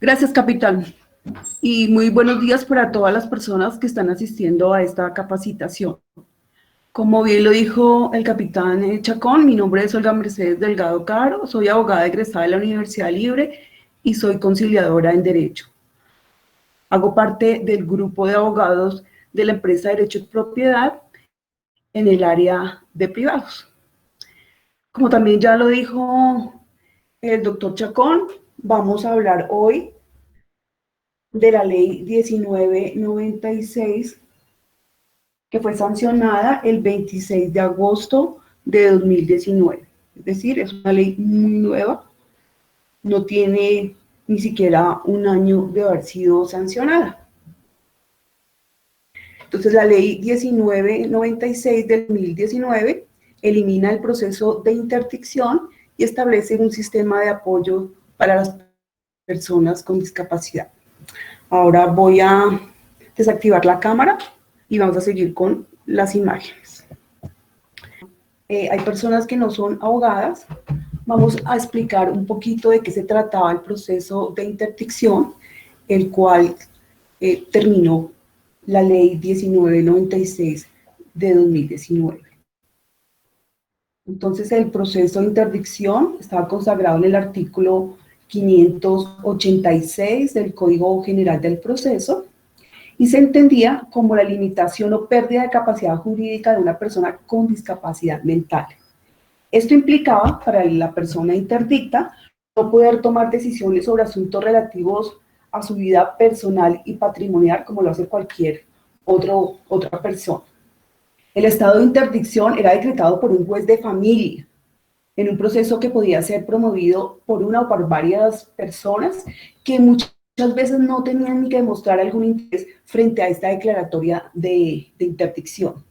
Gracias, capitán. Y muy buenos días para todas las personas que están asistiendo a esta capacitación. Como bien lo dijo el capitán Chacón, mi nombre es Olga Mercedes Delgado Caro, soy abogada egresada de la Universidad Libre y soy conciliadora en Derecho. Hago parte del grupo de abogados de la empresa Derecho y Propiedad en el área de privados. Como también ya lo dijo el doctor Chacón, vamos a hablar hoy de la ley 1996, que fue sancionada el 26 de agosto de 2019. Es decir, es una ley muy nueva, no tiene ni siquiera un año de haber sido sancionada. Entonces, la ley 1996 del 2019 elimina el proceso de interdicción y establece un sistema de apoyo para las personas con discapacidad. Ahora voy a desactivar la cámara y vamos a seguir con las imágenes. Hay personas que no son abogadas. Vamos a explicar un poquito de qué se trataba el proceso de interdicción, el cual terminó la ley 1996 de 2019. Entonces, el proceso de interdicción estaba consagrado en el artículo 586 del Código General del Proceso y se entendía como la limitación o pérdida de capacidad jurídica de una persona con discapacidad mental. Esto implicaba para la persona interdicta no poder tomar decisiones sobre asuntos relativos a su vida personal y patrimonial como lo hace cualquier otra persona. El estado de interdicción era decretado por un juez de familia en un proceso que podía ser promovido por una o por varias personas que muchas veces no tenían ni que demostrar algún interés frente a esta declaratoria de interdicción.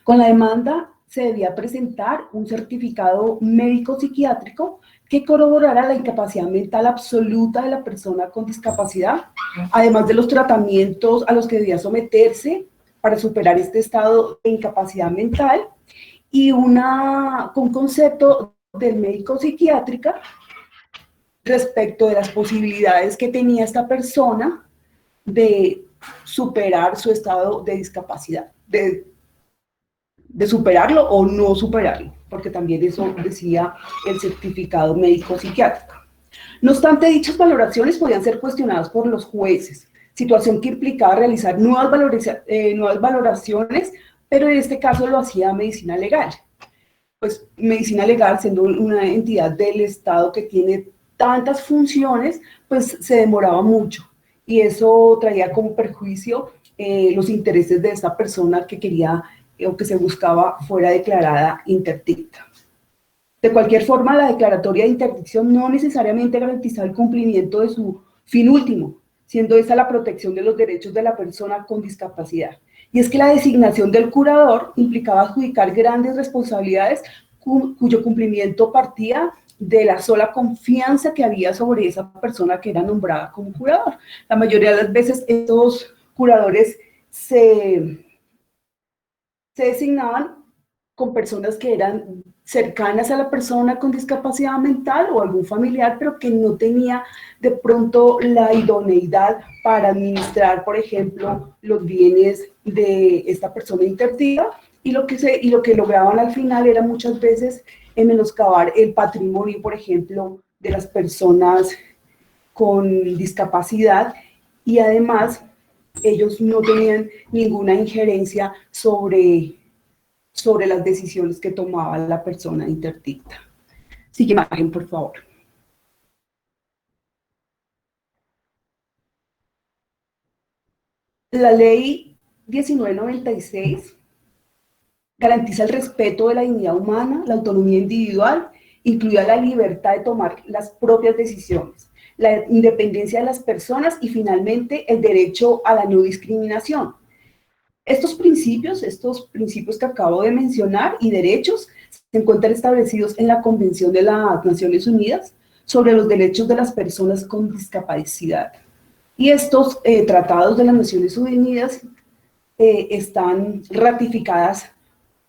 Con la demanda se debía presentar un certificado médico psiquiátrico que corroborara la incapacidad mental absoluta de la persona con discapacidad, además de los tratamientos a los que debía someterse para superar este estado de incapacidad mental, y un concepto del médico psiquiátrica respecto de las posibilidades que tenía esta persona de superar su estado de discapacidad, de superarlo o no superarlo, porque también eso decía el certificado médico psiquiátrico. No obstante, dichas valoraciones podían ser cuestionadas por los jueces, situación que implicaba realizar nuevas valoraciones, pero en este caso lo hacía medicina legal. Pues medicina legal, siendo una entidad del Estado que tiene tantas funciones, pues se demoraba mucho, y eso traía como perjuicio los intereses de esta persona que quería o que se buscaba fuera declarada interdicta. De cualquier forma, la declaratoria de interdicción no necesariamente garantizaba el cumplimiento de su fin último, siendo esta la protección de los derechos de la persona con discapacidad. Y es que la designación del curador implicaba adjudicar grandes responsabilidades cuyo cumplimiento partía de la sola confianza que había sobre esa persona que era nombrada como curador. La mayoría de las veces estos curadores se designaban con personas que eran cercanas a la persona con discapacidad mental o algún familiar, pero que no tenía de pronto la idoneidad para administrar, por ejemplo, los bienes de esta persona interdicta, y lo que lograban al final era muchas veces menoscabar el patrimonio, por ejemplo, de las personas con discapacidad, y además ellos no tenían ninguna injerencia sobre las decisiones que tomaba la persona interdicta. Sigue imagen, por favor. La ley 1996 garantiza el respeto de la dignidad humana, la autonomía individual, incluida la libertad de tomar las propias decisiones, la independencia de las personas y finalmente el derecho a la no discriminación. Estos principios que acabo de mencionar y derechos se encuentran establecidos en la Convención de las Naciones Unidas sobre los derechos de las personas con discapacidad. Y estos tratados de las Naciones Unidas están ratificadas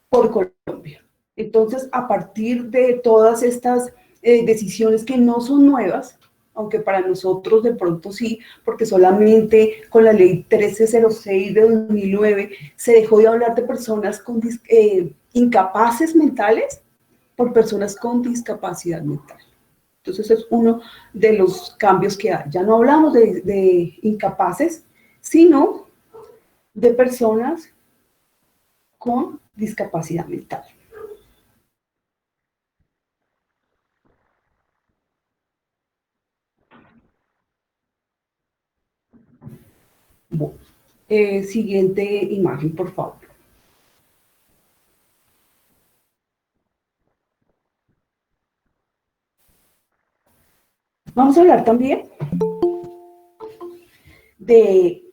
por Colombia. Entonces, a partir de todas estas decisiones que no son nuevas, aunque para nosotros de pronto sí, porque solamente con la ley 1306 de 2009 se dejó de hablar de personas con incapaces mentales por personas con discapacidad mental. Entonces es uno de los cambios que hay. Ya no hablamos de incapaces, sino de personas con discapacidad mental. Bueno, siguiente imagen, por favor. Vamos a hablar también de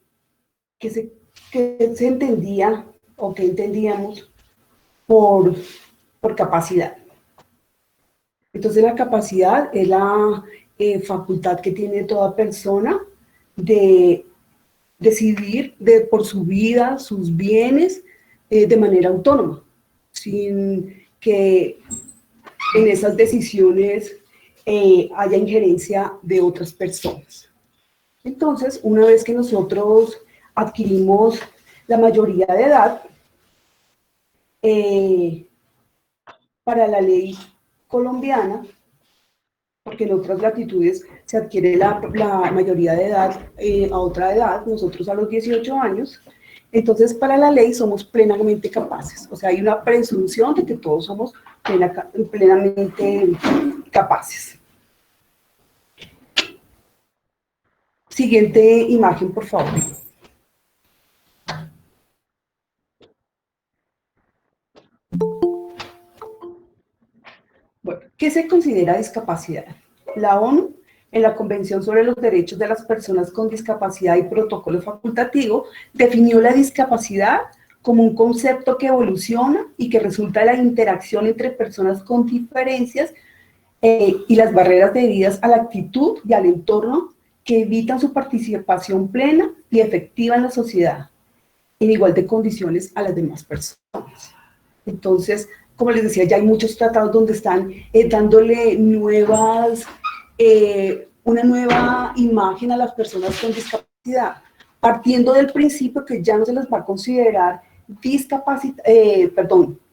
que se entendía o que entendíamos por, por capacidad. Entonces la capacidad es la facultad que tiene toda persona de decidir por su vida, sus bienes, de manera autónoma, sin que en esas decisiones haya injerencia de otras personas. Entonces, una vez que nosotros adquirimos la mayoría de edad, eh, para la ley colombiana, porque en otras latitudes se adquiere la mayoría de edad a otra edad, nosotros a los 18 años, entonces para la ley somos plenamente capaces, o sea, hay una presunción de que todos somos plenamente capaces. Siguiente imagen, por favor. Bueno, ¿qué se considera discapacidad? La ONU, en la Convención sobre los Derechos de las Personas con Discapacidad y Protocolo Facultativo, definió la discapacidad como un concepto que evoluciona y que resulta de la interacción entre personas con diferencias y las barreras debidas a la actitud y al entorno que evitan su participación plena y efectiva en la sociedad, en igual de condiciones a las demás personas. Entonces, como les decía, ya hay muchos tratados donde están dándole una nueva imagen a las personas con discapacidad, partiendo del principio que ya no se les va a considerar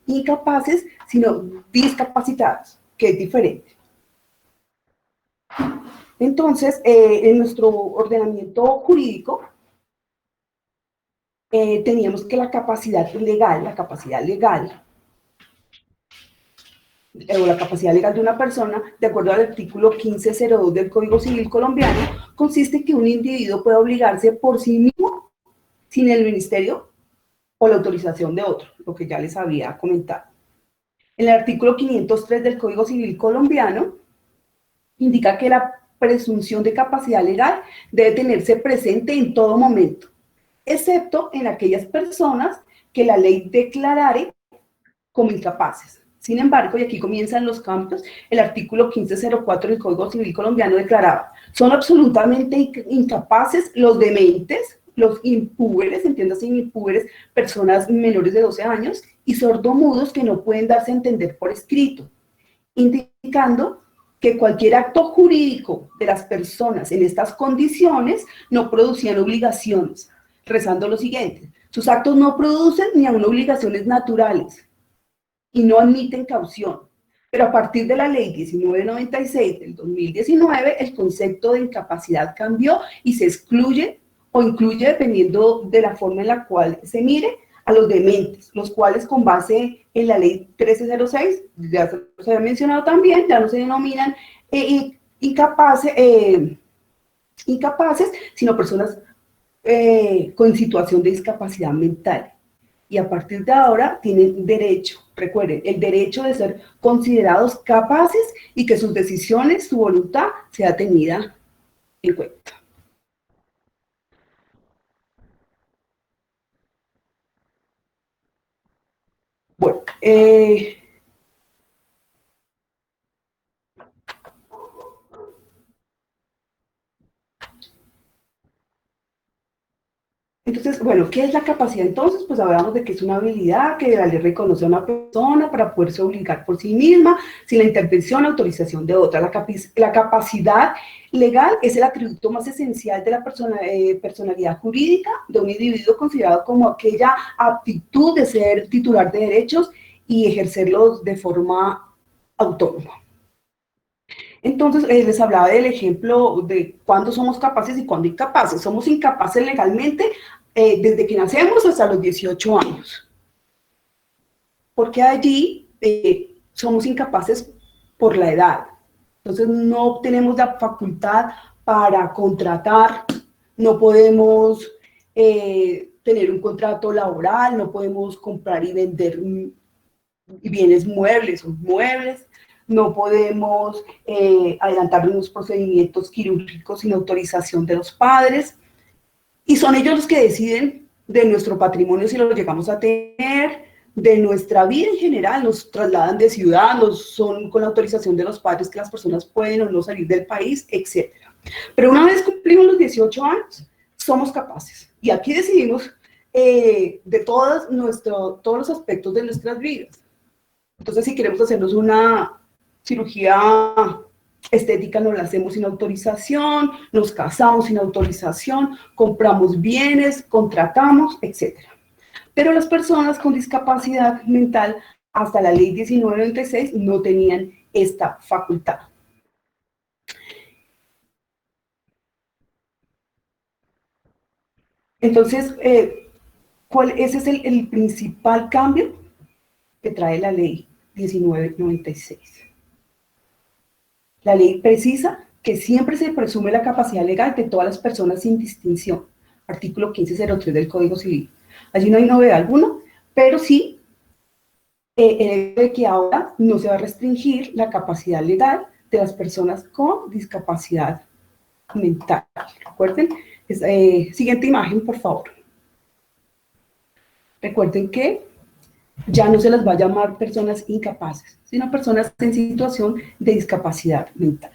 incapaces, sino discapacitadas, que es diferente. Entonces, en nuestro ordenamiento jurídico, teníamos que la capacidad legal o la capacidad legal de una persona, de acuerdo al artículo 1502 del Código Civil colombiano, consiste en que un individuo pueda obligarse por sí mismo, sin el ministerio o la autorización de otro, lo que ya les había comentado. El artículo 503 del Código Civil colombiano indica que la presunción de capacidad legal debe tenerse presente en todo momento, excepto en aquellas personas que la ley declarare como incapaces. Sin embargo, y aquí comienzan los cambios, el artículo 1504 del Código Civil colombiano declaraba: son absolutamente incapaces los dementes, los impúberes, entiéndase impúberes, personas menores de 12 años, y sordomudos que no pueden darse a entender por escrito, indicando que cualquier acto jurídico de las personas en estas condiciones no producían obligaciones, rezando lo siguiente: sus actos no producen ni aún obligaciones naturales, y no admiten caución. Pero a partir de la ley 1996 del 2019, el concepto de incapacidad cambió y se excluye o incluye, dependiendo de la forma en la cual se mire, a los dementes, los cuales con base en la ley 1306, ya se había mencionado también, ya no se denominan incapaces, sino personas con situación de discapacidad mental. Y a partir de ahora tienen derecho, recuerden, el derecho de ser considerados capaces y que sus decisiones, su voluntad, sea tenida en cuenta. Bueno, Entonces, bueno, ¿qué es la capacidad entonces? Pues hablamos de que es una habilidad que la ley reconoce a una persona para poderse obligar por sí misma sin la intervención o autorización de otra. La capacidad legal es el atributo más esencial de la personalidad jurídica de un individuo considerado como aquella aptitud de ser titular de derechos y ejercerlos de forma autónoma. Entonces, les hablaba del ejemplo de cuándo somos capaces y cuándo incapaces. Somos incapaces legalmente desde que nacemos hasta los 18 años. Porque allí somos incapaces por la edad. Entonces, no tenemos la facultad para contratar, no podemos tener un contrato laboral, no podemos comprar y vender bienes muebles o muebles, no podemos adelantar unos procedimientos quirúrgicos sin autorización de los padres, y son ellos los que deciden de nuestro patrimonio si lo llegamos a tener, de nuestra vida en general, nos trasladan de ciudad, son con la autorización de los padres que las personas pueden o no salir del país, etc. Pero una vez cumplimos los 18 años, somos capaces, y aquí decidimos de todos los aspectos de nuestras vidas. Entonces, si queremos hacernos una cirugía estética, nos la hacemos sin autorización, nos casamos sin autorización, compramos bienes, contratamos, etc. Pero las personas con discapacidad mental, hasta la ley 1996, no tenían esta facultad. Entonces, ese es el principal cambio que trae la ley 1996. La ley precisa que siempre se presume la capacidad legal de todas las personas sin distinción. Artículo 1503 del Código Civil. Allí no hay novedad alguna, pero sí de que ahora no se va a restringir la capacidad legal de las personas con discapacidad mental. Recuerden, siguiente imagen, por favor. Recuerden que ya no se las va a llamar personas incapaces, sino personas en situación de discapacidad mental.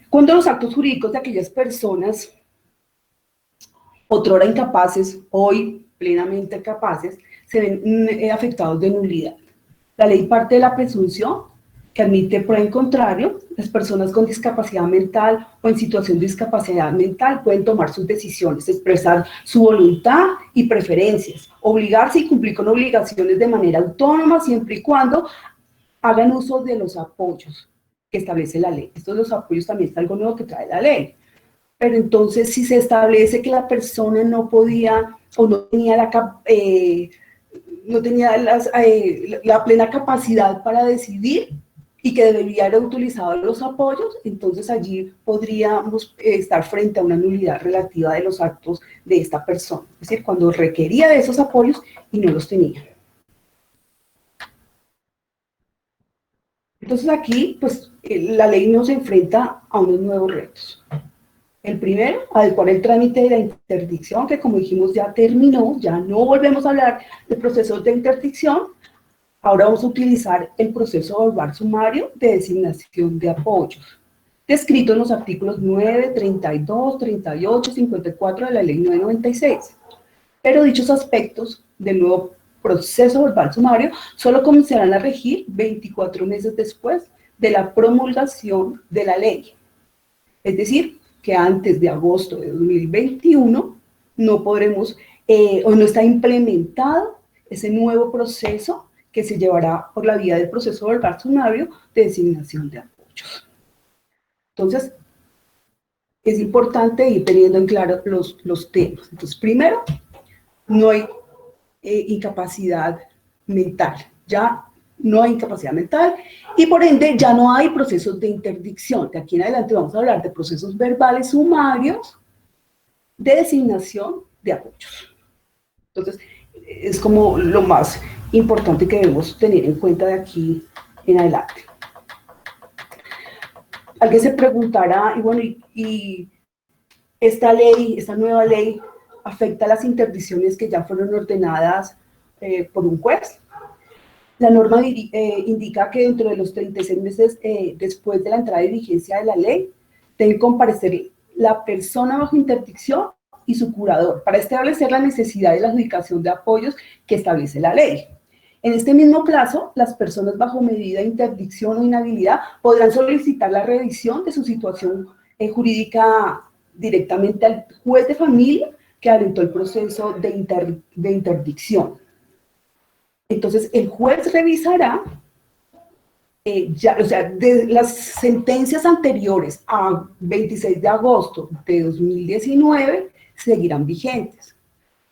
Cuando los actos jurídicos de aquellas personas, otrora incapaces, hoy plenamente capaces, se ven afectados de nulidad. La ley parte de la presunción que admite prueba en contrario, las personas con discapacidad mental o en situación de discapacidad mental pueden tomar sus decisiones, expresar su voluntad y preferencias, obligarse y cumplir con obligaciones de manera autónoma siempre y cuando hagan uso de los apoyos que establece la ley. Estos los apoyos también es algo nuevo que trae la ley. Pero entonces si se establece que la persona no podía o no tenía la plena capacidad para decidir, y que debería haber utilizado los apoyos, entonces allí podríamos estar frente a una nulidad relativa de los actos de esta persona, es decir, cuando requería de esos apoyos y no los tenía. Entonces aquí, pues, la ley nos enfrenta a unos nuevos retos. El primero, adecuar el trámite de la interdicción, que como dijimos ya terminó, ya no volvemos a hablar de procesos de interdicción. Ahora vamos a utilizar el proceso verbal sumario de designación de apoyos, descrito en los artículos 9, 32, 38, 54 de la Ley 996. Pero dichos aspectos del nuevo proceso verbal sumario solo comenzarán a regir 24 meses después de la promulgación de la ley. Es decir, que antes de agosto de 2021 no podremos, o no está implementado ese nuevo proceso que se llevará por la vía del proceso verbal sumario de designación de apoyos. Entonces, es importante ir teniendo en claro los temas. Entonces, primero, no hay incapacidad mental, ya no hay incapacidad mental, y por ende ya no hay procesos de interdicción. De aquí en adelante vamos a hablar de procesos verbales sumarios de designación de apoyos. Entonces, es como lo más importante que debemos tener en cuenta de aquí en adelante. Alguien se preguntará, y bueno, y esta ley, esta nueva ley, afecta a las interdicciones que ya fueron ordenadas por un juez. La norma indica que dentro de los 36 meses después de la entrada de vigencia de la ley, deben comparecer la persona bajo interdicción y su curador para establecer la necesidad de la adjudicación de apoyos que establece la ley. En este mismo plazo, las personas bajo medida de interdicción o inhabilidad podrán solicitar la revisión de su situación jurídica directamente al juez de familia que alentó el proceso de interdicción. Entonces, el juez revisará, de las sentencias anteriores a 26 de agosto de 2019 seguirán vigentes.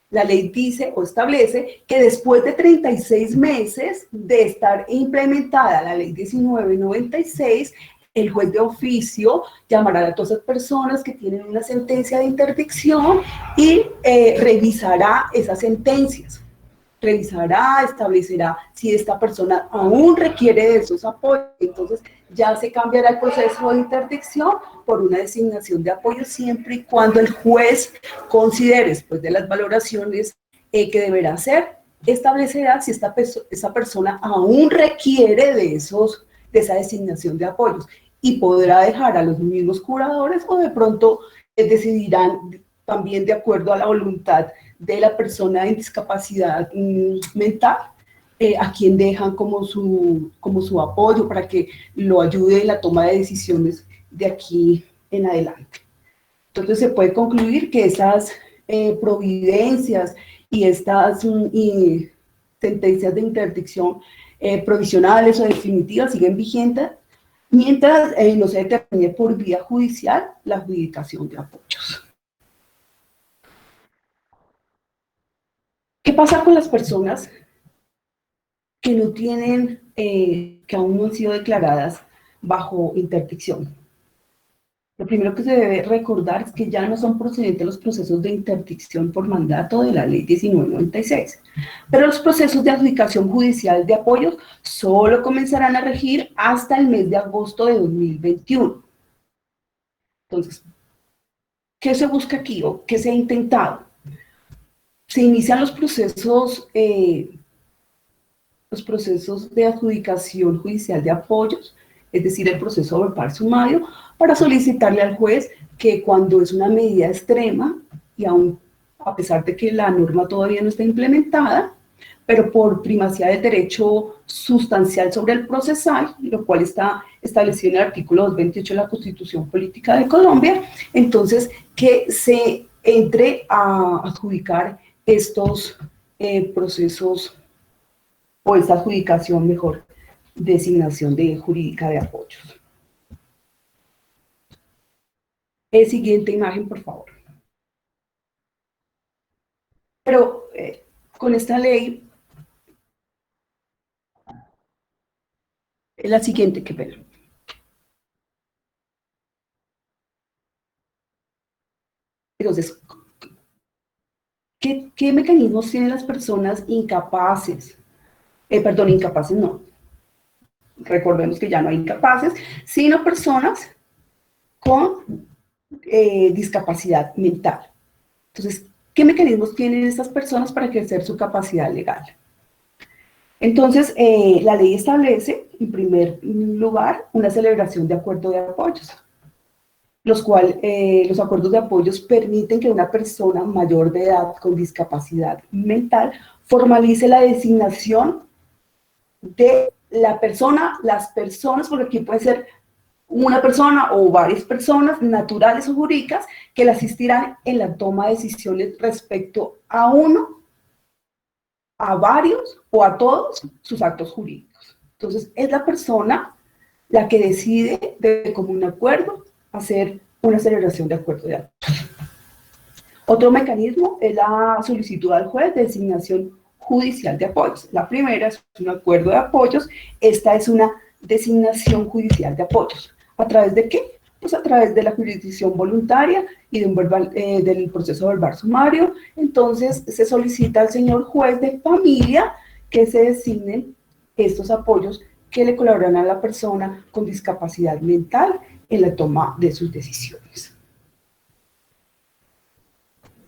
La ley dice o establece que después de 36 meses de estar implementada la ley 1996, el juez de oficio llamará a todas las personas que tienen una sentencia de interdicción y revisará esas sentencias. Revisará, establecerá si esta persona aún requiere de esos apoyos. Entonces ya se cambiará el proceso de interdicción por una designación de apoyo siempre y cuando el juez considere, después de las valoraciones que deberá hacer, establecerá si esa persona aún requiere de esa designación de apoyos y podrá dejar a los mismos curadores o de pronto decidirán también de acuerdo a la voluntad de la persona en discapacidad mental, a quien dejan como su apoyo para que lo ayude en la toma de decisiones de aquí en adelante. Entonces se puede concluir que esas providencias y estas sentencias de interdicción provisionales o definitivas siguen vigentes mientras no se determine por vía judicial la adjudicación de apoyos. ¿Qué pasa con las personas que no tienen, que aún no han sido declaradas bajo interdicción? Lo primero que se debe recordar es que ya no son procedentes los procesos de interdicción por mandato de la ley 1996, pero los procesos de adjudicación judicial de apoyos solo comenzarán a regir hasta el mes de agosto de 2021. Entonces, ¿qué se busca aquí o qué se ha intentado? Se inician los procesos de adjudicación judicial de apoyos, es decir, el proceso verbal sumario, para solicitarle al juez que cuando es una medida extrema, y aún a pesar de que la norma todavía no está implementada, pero por primacía del derecho sustancial sobre el procesal, lo cual está establecido en el artículo 228 de la Constitución Política de Colombia, entonces que se entre a adjudicar estos procesos, o esta adjudicación, mejor, designación jurídica de apoyos. Siguiente imagen, por favor. Pero con esta ley, es la siguiente que ver. Entonces, ¿qué mecanismos tienen las personas incapaces? Incapaces no. Recordemos que ya no hay incapaces, sino personas con discapacidad mental. Entonces, ¿qué mecanismos tienen estas personas para ejercer su capacidad legal? Entonces, la ley establece, en primer lugar, una celebración de acuerdo de apoyos, los acuerdos de apoyos permiten que una persona mayor de edad con discapacidad mental formalice la designación de la persona, las personas, porque aquí puede ser una persona o varias personas naturales o jurídicas que le asistirán en la toma de decisiones respecto a uno, a varios o a todos sus actos jurídicos. Entonces, es la persona la que decide de común acuerdo hacer una celebración de acuerdo de apoyos. Otro mecanismo es la solicitud al juez de designación judicial de apoyos. La primera es un acuerdo de apoyos, esta es una designación judicial de apoyos. ¿A través de qué? Pues a través de la jurisdicción voluntaria y del proceso verbal sumario. Entonces se solicita al señor juez de familia que se designen estos apoyos que le colaborarán a la persona con discapacidad mental en la toma de sus decisiones.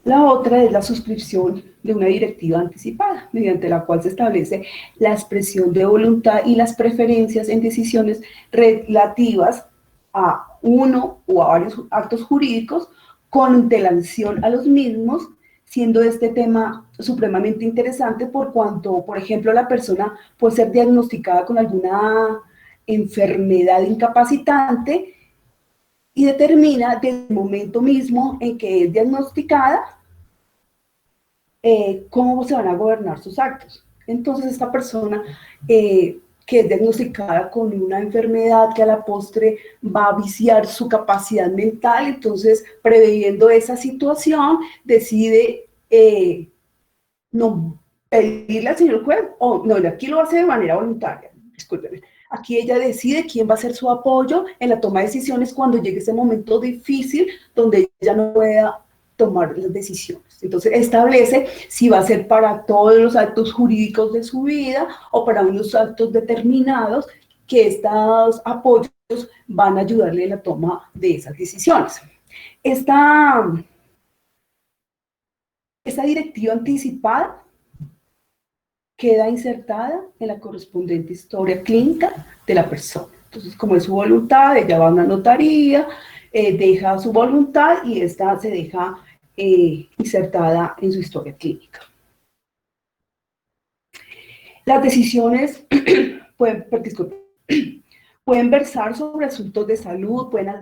La otra es la suscripción de una directiva anticipada, mediante la cual se establece la expresión de voluntad y las preferencias en decisiones relativas a uno o a varios actos jurídicos con antelación a los mismos, siendo este tema supremamente interesante por cuanto, por ejemplo, la persona puede ser diagnosticada con alguna enfermedad incapacitante y determina desde el momento mismo en que es diagnosticada cómo se van a gobernar sus actos. Entonces esta persona que es diagnosticada con una enfermedad que a la postre va a viciar su capacidad mental, entonces previendo esa situación decide no pedirle al señor juez, o no, aquí lo hace de manera voluntaria, discúlpeme. Aquí ella decide quién va a ser su apoyo en la toma de decisiones cuando llegue ese momento difícil donde ella no pueda tomar las decisiones. Entonces establece si va a ser para todos los actos jurídicos de su vida o para unos actos determinados que estos apoyos van a ayudarle en la toma de esas decisiones. Esta directiva anticipada queda insertada en la correspondiente historia clínica de la persona. Entonces, como es su voluntad, ella va a una notaría, deja su voluntad y esta se deja insertada en su historia clínica. Las decisiones pueden versar sobre asuntos de salud, pueden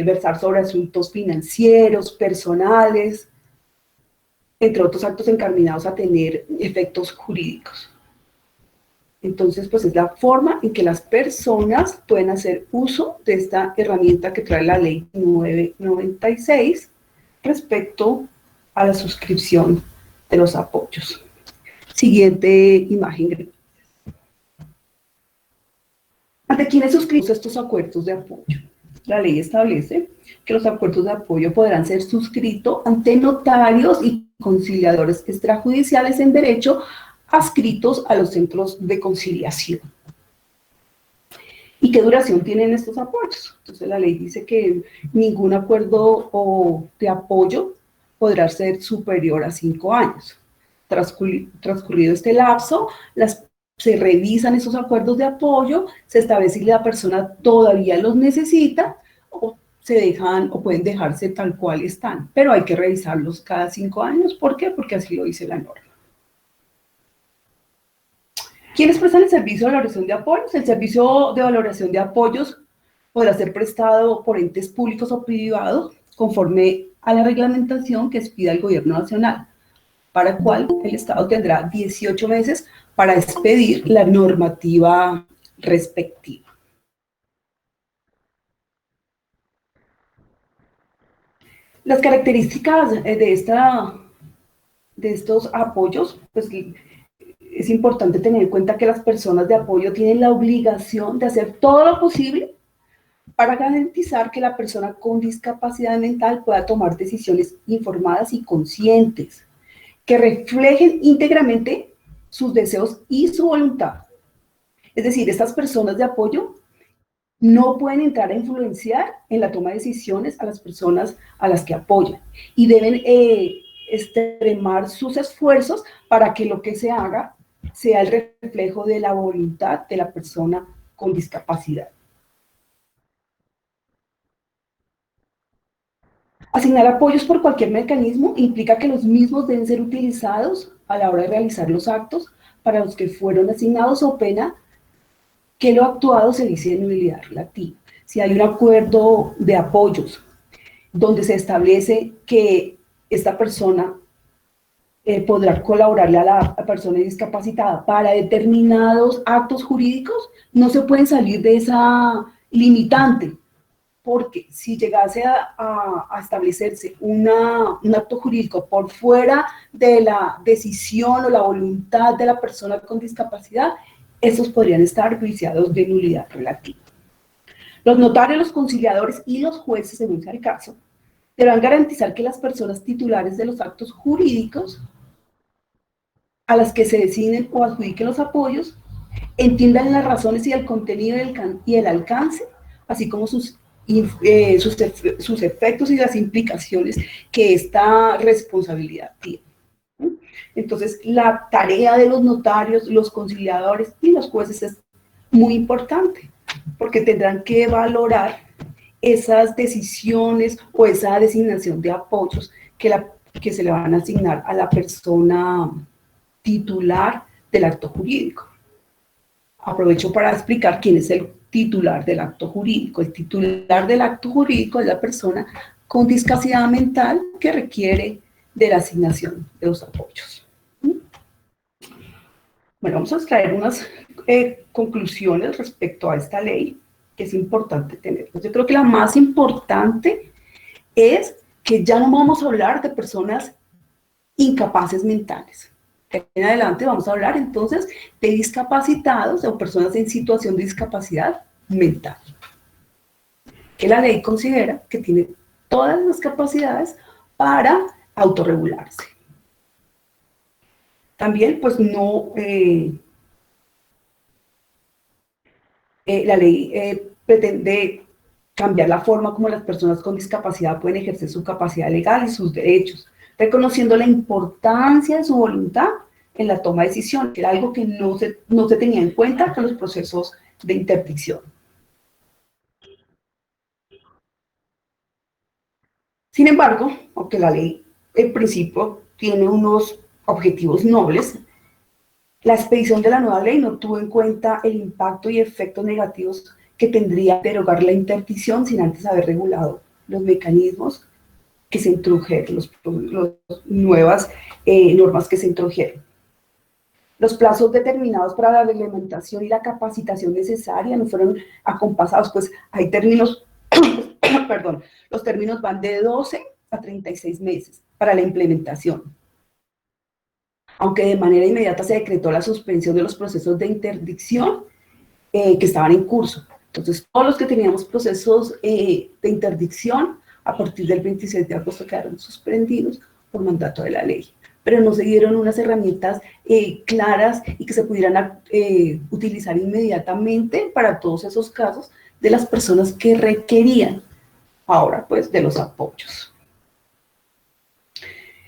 versar sobre asuntos financieros, personales, entre otros actos encaminados a tener efectos jurídicos. Entonces, pues es la forma en que las personas pueden hacer uso de esta herramienta que trae la ley 996 respecto a la suscripción de los apoyos. Siguiente imagen. ¿Ante quiénes suscribimos estos acuerdos de apoyo? La ley establece que los acuerdos de apoyo podrán ser suscritos ante notarios y conciliadores extrajudiciales en derecho adscritos a los centros de conciliación. ¿Y qué duración tienen estos apoyos? Entonces la ley dice que ningún acuerdo de apoyo podrá ser superior a 5 años. Transcurrido este lapso, se revisan esos acuerdos de apoyo, se establece si la persona todavía los necesita o se dejan o pueden dejarse tal cual están, pero hay que revisarlos cada 5 años. ¿Por qué? Porque así lo dice la norma. ¿Quiénes prestan el servicio de valoración de apoyos? El servicio de valoración de apoyos podrá ser prestado por entes públicos o privados conforme a la reglamentación que expida el Gobierno Nacional, para el cual el Estado tendrá 18 meses para expedir la normativa respectiva. Las características de estos apoyos, pues es importante tener en cuenta que las personas de apoyo tienen la obligación de hacer todo lo posible para garantizar que la persona con discapacidad mental pueda tomar decisiones informadas y conscientes, que reflejen íntegramente sus deseos y su voluntad. Es decir, estas personas de apoyo no pueden entrar a influenciar en la toma de decisiones a las personas a las que apoyan y deben extremar sus esfuerzos para que lo que se haga sea el reflejo de la voluntad de la persona con discapacidad. Asignar apoyos por cualquier mecanismo implica que los mismos deben ser utilizados a la hora de realizar los actos para los que fueron asignados o pena que lo actuado se dice de nulidad relativa. Si hay un acuerdo de apoyos donde se establece que esta persona podrá colaborarle a la persona discapacitada para determinados actos jurídicos, no se pueden salir de esa limitante, porque si llegase a establecerse un acto jurídico por fuera de la decisión o la voluntad de la persona con discapacidad, estos podrían estar viciados de nulidad relativa. Los notarios, los conciliadores y los jueces, según sea el caso, deberán garantizar que las personas titulares de los actos jurídicos a las que se designen o adjudiquen los apoyos entiendan las razones y el contenido y el alcance, así como sus efectos y las implicaciones que esta responsabilidad tiene. Entonces, la tarea de los notarios, los conciliadores y los jueces es muy importante, porque tendrán que valorar esas decisiones o esa designación de apoyos que se le van a asignar a la persona titular del acto jurídico. Aprovecho para explicar quién es el titular del acto jurídico. El titular del acto jurídico es la persona con discapacidad mental que requiere de la asignación de los apoyos. Bueno, vamos a extraer unas conclusiones respecto a esta ley que es importante tener. Yo creo que la más importante es que ya no vamos a hablar de personas incapaces mentales. En adelante vamos a hablar entonces de discapacitados o personas en situación de discapacidad mental, que la ley considera que tiene todas las capacidades para autorregularse. También, pues no, la ley pretende cambiar la forma como las personas con discapacidad pueden ejercer su capacidad legal y sus derechos, reconociendo la importancia de su voluntad en la toma de decisiones, que era algo que no se tenía en cuenta con los procesos de interdicción. Sin embargo, aunque la ley en principio tiene unos objetivos nobles, la expedición de la nueva ley no tuvo en cuenta el impacto y efectos negativos que tendría derogar la interdicción sin antes haber regulado los mecanismos que se introdujeron, las nuevas normas que se introdujeron. Los plazos determinados para la reglamentación y la capacitación necesaria no fueron acompasados, pues hay términos, perdón, los términos van de 12 a 36 meses para la implementación. Aunque de manera inmediata se decretó la suspensión de los procesos de interdicción que estaban en curso. Entonces, todos los que teníamos procesos de interdicción, a partir del 26 de agosto quedaron suspendidos por mandato de la ley. Pero no se dieron unas herramientas claras y que se pudieran utilizar inmediatamente para todos esos casos de las personas que requerían ahora, pues, de los apoyos.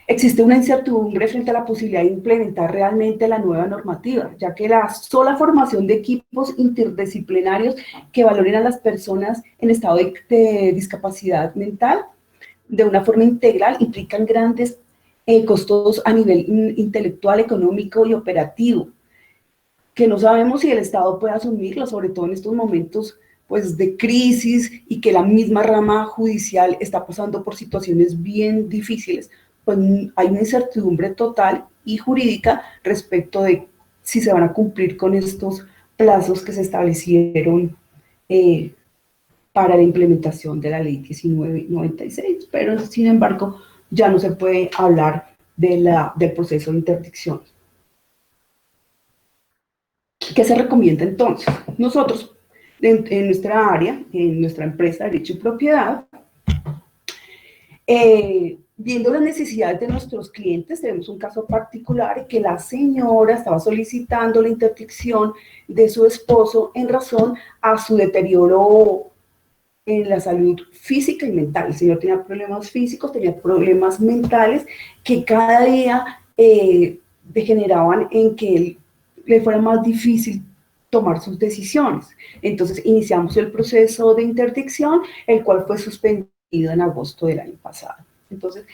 Existe una incertidumbre frente a la posibilidad de implementar realmente la nueva normativa, ya que la sola formación de equipos interdisciplinarios que valoren a las personas en estado de discapacidad mental de una forma integral implican grandes costos a nivel intelectual, económico y operativo, que no sabemos si el Estado puede asumirlo, sobre todo en estos momentos pues, de crisis y que la misma rama judicial está pasando por situaciones bien difíciles. Pues hay una incertidumbre total y jurídica respecto de si se van a cumplir con estos plazos que se establecieron para la implementación de la ley 1996, pero sin embargo ya no se puede hablar del proceso de interdicción. ¿Qué se recomienda entonces? Nosotros, en nuestra área, en nuestra empresa Derecho y Propiedad, viendo las necesidades de nuestros clientes, tenemos un caso particular en que la señora estaba solicitando la interdicción de su esposo en razón a su deterioro en la salud física y mental. El señor tenía problemas físicos, tenía problemas mentales que cada día degeneraban en que le fuera más difícil tomar sus decisiones. Entonces iniciamos el proceso de interdicción, el cual fue suspendido en agosto del año pasado. Entonces,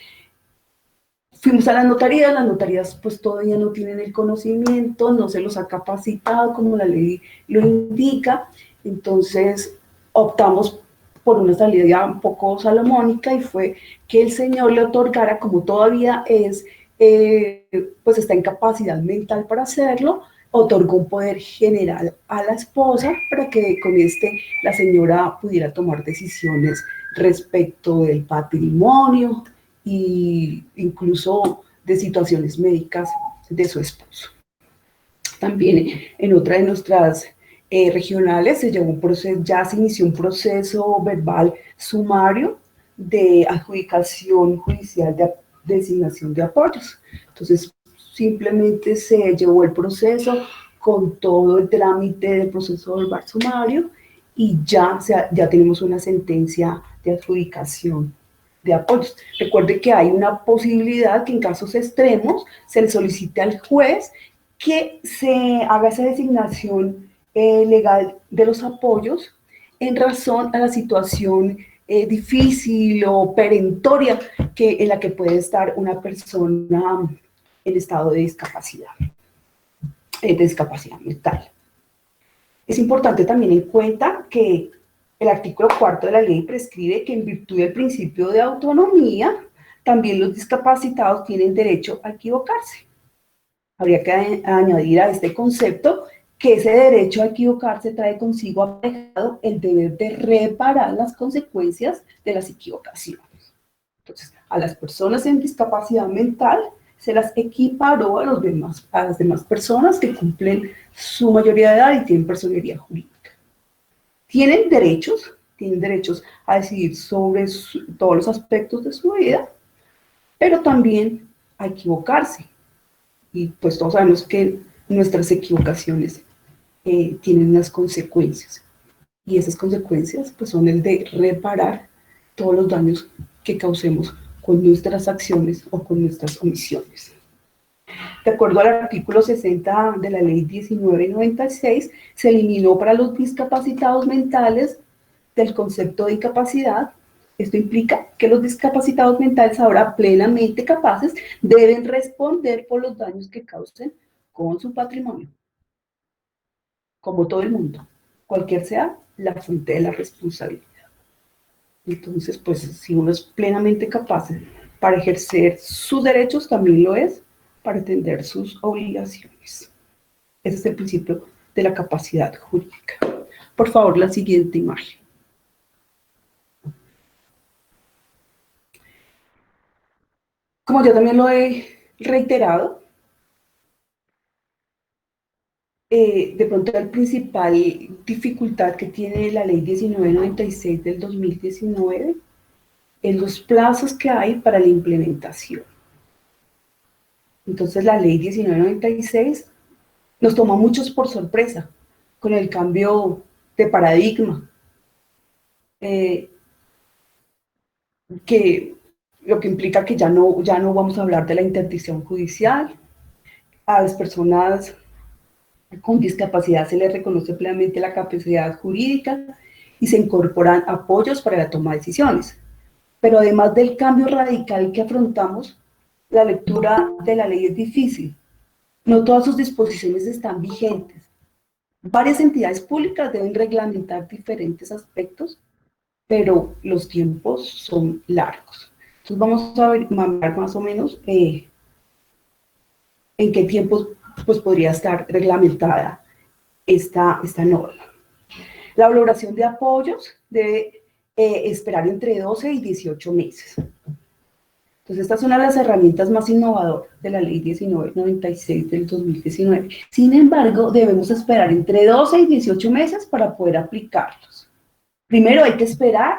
fuimos a las notarías pues todavía no tienen el conocimiento, no se los ha capacitado como la ley lo indica, entonces optamos por una salida ya un poco salomónica y fue que el señor le otorgara, como todavía es, pues está en capacidad mental para hacerlo, otorgó un poder general a la esposa para que con la señora pudiera tomar decisiones respecto del patrimonio e incluso de situaciones médicas de su esposo. También en otra de nuestras regionales ya se inició un proceso verbal sumario de adjudicación judicial de designación de apoyos. Entonces, simplemente se llevó el proceso con todo el trámite del proceso verbal sumario y ya tenemos una sentencia de adjudicación de apoyos. Recuerde que hay una posibilidad que en casos extremos se le solicite al juez que se haga esa designación legal de los apoyos en razón a la situación difícil o perentoria en la que puede estar una persona en estado de discapacidad mental. Es importante también en cuenta que el artículo 4 de la ley prescribe que en virtud del principio de autonomía, también los discapacitados tienen derecho a equivocarse. Habría que añadir a este concepto que ese derecho a equivocarse trae consigo aparejado el deber de reparar las consecuencias de las equivocaciones. Entonces, a las personas en discapacidad mental se las equiparó a las demás personas que cumplen su mayoría de edad y tienen personería jurídica. Tienen derechos a decidir sobre todos los aspectos de su vida, pero también a equivocarse. Y pues todos sabemos que nuestras equivocaciones tienen unas consecuencias. Y esas consecuencias pues son el de reparar todos los daños que causemos con nuestras acciones o con nuestras omisiones. De acuerdo al artículo 60 de la ley 1996, se eliminó para los discapacitados mentales del concepto de incapacidad. Esto implica que los discapacitados mentales, ahora plenamente capaces, deben responder por los daños que causen con su patrimonio, como todo el mundo, cualquier sea la fuente de la responsabilidad. Entonces, pues, si uno es plenamente capaz para ejercer sus derechos, también lo es para atender sus obligaciones. Ese es el principio de la capacidad jurídica. Por favor, la siguiente imagen. Como yo también lo he reiterado, de pronto la principal dificultad que tiene la ley 1996 del 2019 es los plazos que hay para la implementación. Entonces la ley 1996 nos tomó a muchos por sorpresa con el cambio de paradigma, lo que implica que ya no vamos a hablar de la interdicción judicial. A las personas con discapacidad se les reconoce plenamente la capacidad jurídica y se incorporan apoyos para la toma de decisiones. Pero además del cambio radical que afrontamos, la lectura de la ley es difícil. No todas sus disposiciones están vigentes. Varias entidades públicas deben reglamentar diferentes aspectos, pero los tiempos son largos. Entonces vamos a ver más o menos en qué tiempos pues, podría estar reglamentada esta norma. La valoración de apoyos debe esperar entre 12 y 18 meses. Entonces, esta es una de las herramientas más innovadoras de la ley 1996 del 2019. Sin embargo, debemos esperar entre 12 y 18 meses para poder aplicarlos. Primero hay que esperar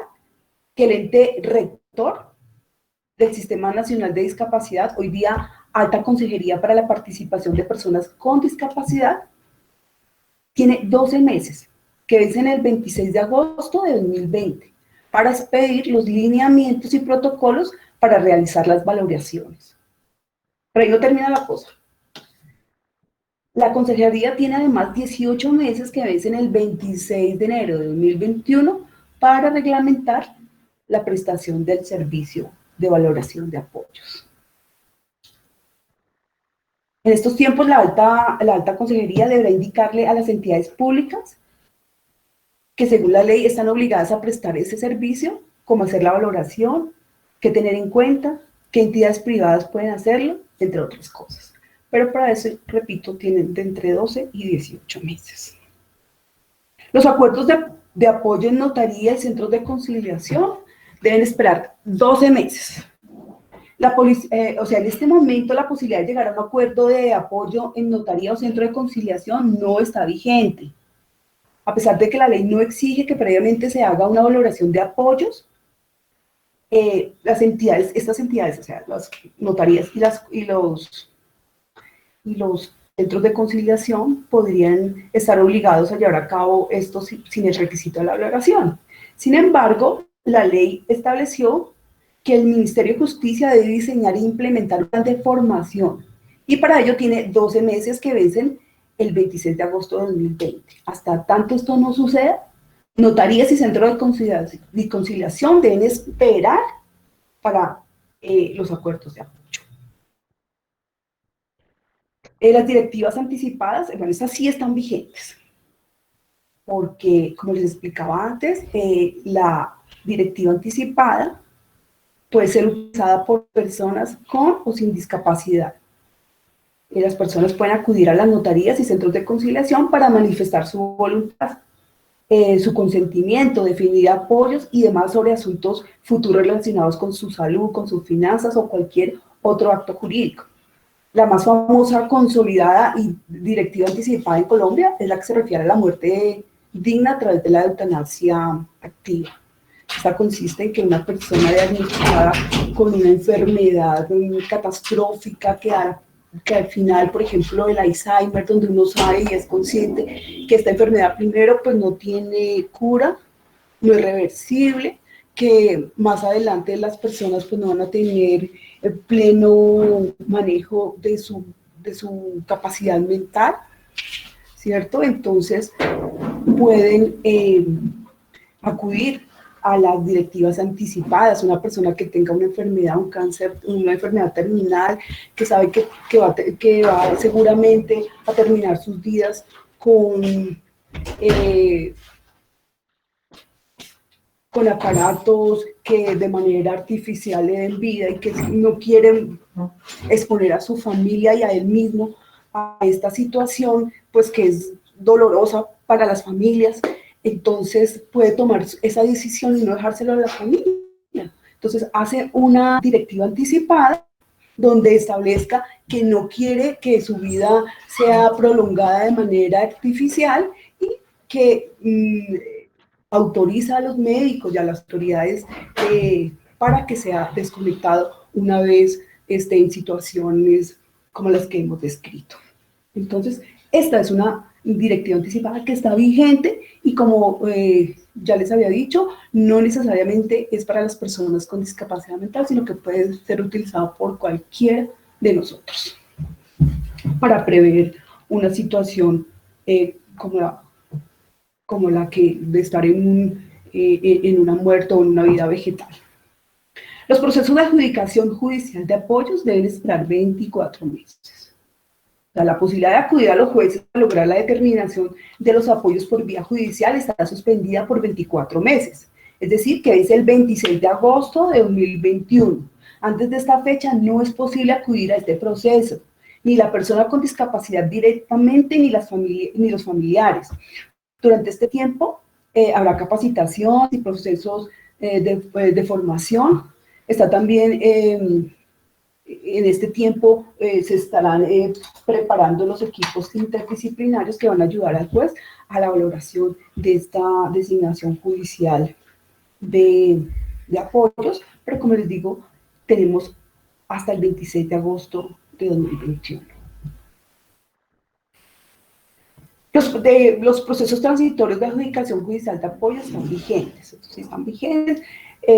que el ente rector del Sistema Nacional de Discapacidad, hoy día Alta Consejería para la Participación de Personas con Discapacidad, tiene 12 meses, que vencen el 26 de agosto de 2020, para expedir los lineamientos y protocolos para realizar las valoraciones. Pero ahí no termina la cosa. La Consejería tiene además 18 meses que vencen el 26 de enero de 2021 para reglamentar la prestación del servicio de valoración de apoyos. En estos tiempos, la alta consejería deberá indicarle a las entidades públicas que según la ley están obligadas a prestar ese servicio, cómo hacer la valoración, qué tener en cuenta, qué entidades privadas pueden hacerlo, entre otras cosas. Pero para eso, repito, tienen de entre 12 y 18 meses. Los acuerdos de apoyo en notaría y centros de conciliación deben esperar 12 meses. En este momento la posibilidad de llegar a un acuerdo de apoyo en notaría o centro de conciliación no está vigente. A pesar de que la ley no exige que previamente se haga una valoración de apoyos, estas entidades, o sea, las notarías y los centros de conciliación podrían estar obligados a llevar a cabo esto sin el requisito de la valoración. Sin embargo, la ley estableció que el Ministerio de Justicia debe diseñar e implementar un plan de formación, y para ello tiene 12 meses que vencen el 26 de agosto de 2020. Hasta tanto esto no suceda, Notarías y centros de conciliación deben esperar para los acuerdos de apoyo. Las directivas anticipadas, bueno, estas sí están vigentes, porque, como les explicaba antes, la directiva anticipada puede ser utilizada por personas con o sin discapacidad. Las personas pueden acudir a las notarías y centros de conciliación para manifestar su voluntad, su consentimiento, definir apoyos y demás sobre asuntos futuros relacionados con su salud, con sus finanzas o cualquier otro acto jurídico. La más famosa, consolidada y directiva anticipada en Colombia es la que se refiere a la muerte digna a través de la eutanasia activa. Esta consiste en que una persona diagnosticada con una enfermedad catastrófica que al final, por ejemplo, el Alzheimer, donde uno sabe y es consciente que esta enfermedad primero pues no tiene cura, no es reversible, que más adelante las personas pues no van a tener el pleno manejo de su capacidad mental, ¿cierto? Entonces pueden acudir a las directivas anticipadas, una persona que tenga una enfermedad, un cáncer, una enfermedad terminal, que sabe que va seguramente a terminar sus días con aparatos que de manera artificial le den vida y que no quieren exponer a su familia y a él mismo a esta situación, pues que es dolorosa para las familias. Entonces puede tomar esa decisión y no dejárselo a la familia. Entonces hace una directiva anticipada donde establezca que no quiere que su vida sea prolongada de manera artificial y que autoriza a los médicos y a las autoridades para que sea desconectado una vez esté en situaciones como las que hemos descrito. Entonces, esta es una directiva anticipada que está vigente y como ya les había dicho, no necesariamente es para las personas con discapacidad mental, sino que puede ser utilizado por cualquiera de nosotros para prever una situación como la que de estar en una muerte o en una vida vegetal. Los procesos de adjudicación judicial de apoyos deben esperar 24 meses. O sea, la posibilidad de acudir a los jueces para lograr la determinación de los apoyos por vía judicial estará suspendida por 24 meses. Es decir, que es el 26 de agosto de 2021. Antes de esta fecha no es posible acudir a este proceso, ni la persona con discapacidad directamente, ni los familiares. Durante este tiempo habrá capacitación y procesos de formación. Está también en este tiempo se estarán preparando los equipos interdisciplinarios que van a ayudar al juez a la valoración de esta designación judicial de apoyos, pero como les digo, tenemos hasta el 26 de agosto de 2021. Los procesos transitorios de adjudicación judicial de apoyo están vigentes,